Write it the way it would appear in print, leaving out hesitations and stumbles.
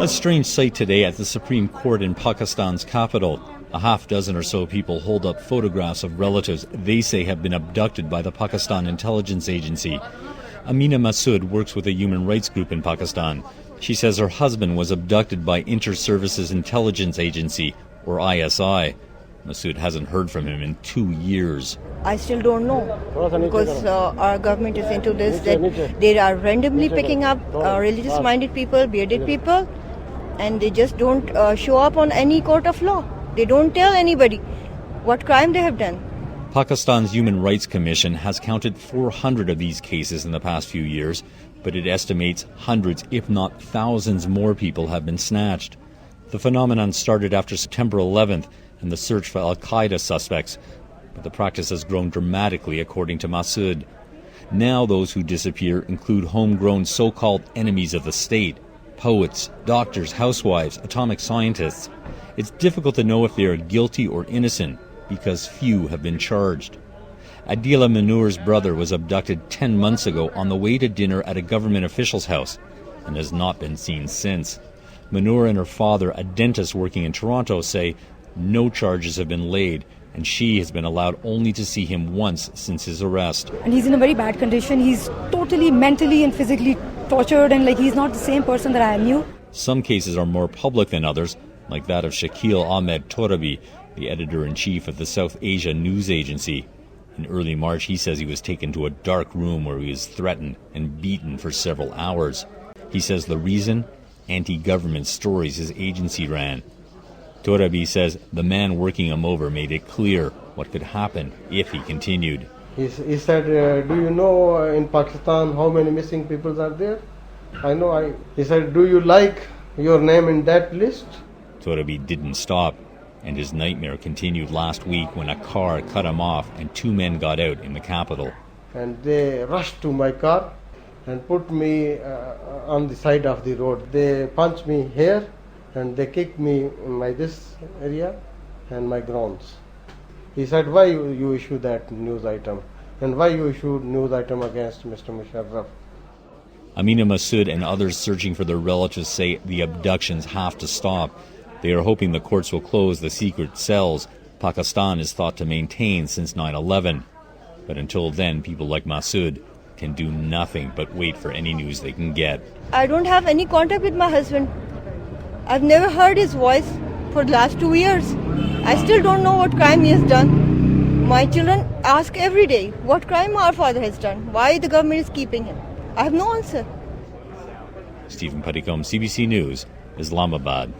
A strange sight today at the Supreme Court in Pakistan's capital. A half dozen or so people hold up photographs of relatives they say have been abducted by the Pakistan Intelligence Agency. Amina Masood works with a human rights group in Pakistan. She says her husband was abducted by Inter-Services Intelligence Agency, or ISI. Masood hasn't heard from him in 2 years. I still don't know because our government is into this, that they are randomly picking up religious-minded people, bearded people, and they just don't show up on any court of law. They don't tell anybody what crime they have done. Pakistan's Human Rights Commission has counted 400 of these cases in the past few years, but it estimates hundreds, if not thousands more people have been snatched. The phenomenon started after September 11th and the search for al-Qaeda suspects, but the practice has grown dramatically, according to Masood. Now those who disappear include homegrown so-called enemies of the state, poets, doctors, housewives, atomic scientists. It's difficult to know if they are guilty or innocent because few have been charged. Adila Manur's brother was abducted 10 months ago on the way to dinner at a government official's house and has not been seen since. Manur and her father, a dentist working in Toronto, say no charges have been laid, and she has been allowed only to see him once since his arrest. And he's in a very bad condition. He's totally mentally and physically tortured, and he's not the same person that I knew. Some cases are more public than others, like that of Shakil Ahmed Torabi, the editor-in-chief of the South Asia news agency. In early March, he says he was taken to a dark room where he was threatened and beaten for several hours. He says the reason? Anti-government stories his agency ran. Torabi says the man working him over made it clear what could happen if he continued. He said, do you know in Pakistan how many missing people are there? I know. He said, do you like your name in that list? Torabi didn't stop, and his nightmare continued last week when a car cut him off and 2 men got out in the capital. And they rushed to my car and put me on the side of the road. They punched me here and they kicked me in my this area and my groins. He said, why you issue that news item? And why you issued news item against Mr. Musharraf? Amina Masood and others searching for their relatives say the abductions have to stop. They are hoping the courts will close the secret cells Pakistan is thought to maintain since 9/11. But until then, people like Masood can do nothing but wait for any news they can get. I don't have any contact with my husband. I've never heard his voice for the last 2 years. I still don't know what crime he has done. My children ask every day what crime our father has done, why the government is keeping him. I have no answer. Stephen Puddicombe, CBC News, Islamabad.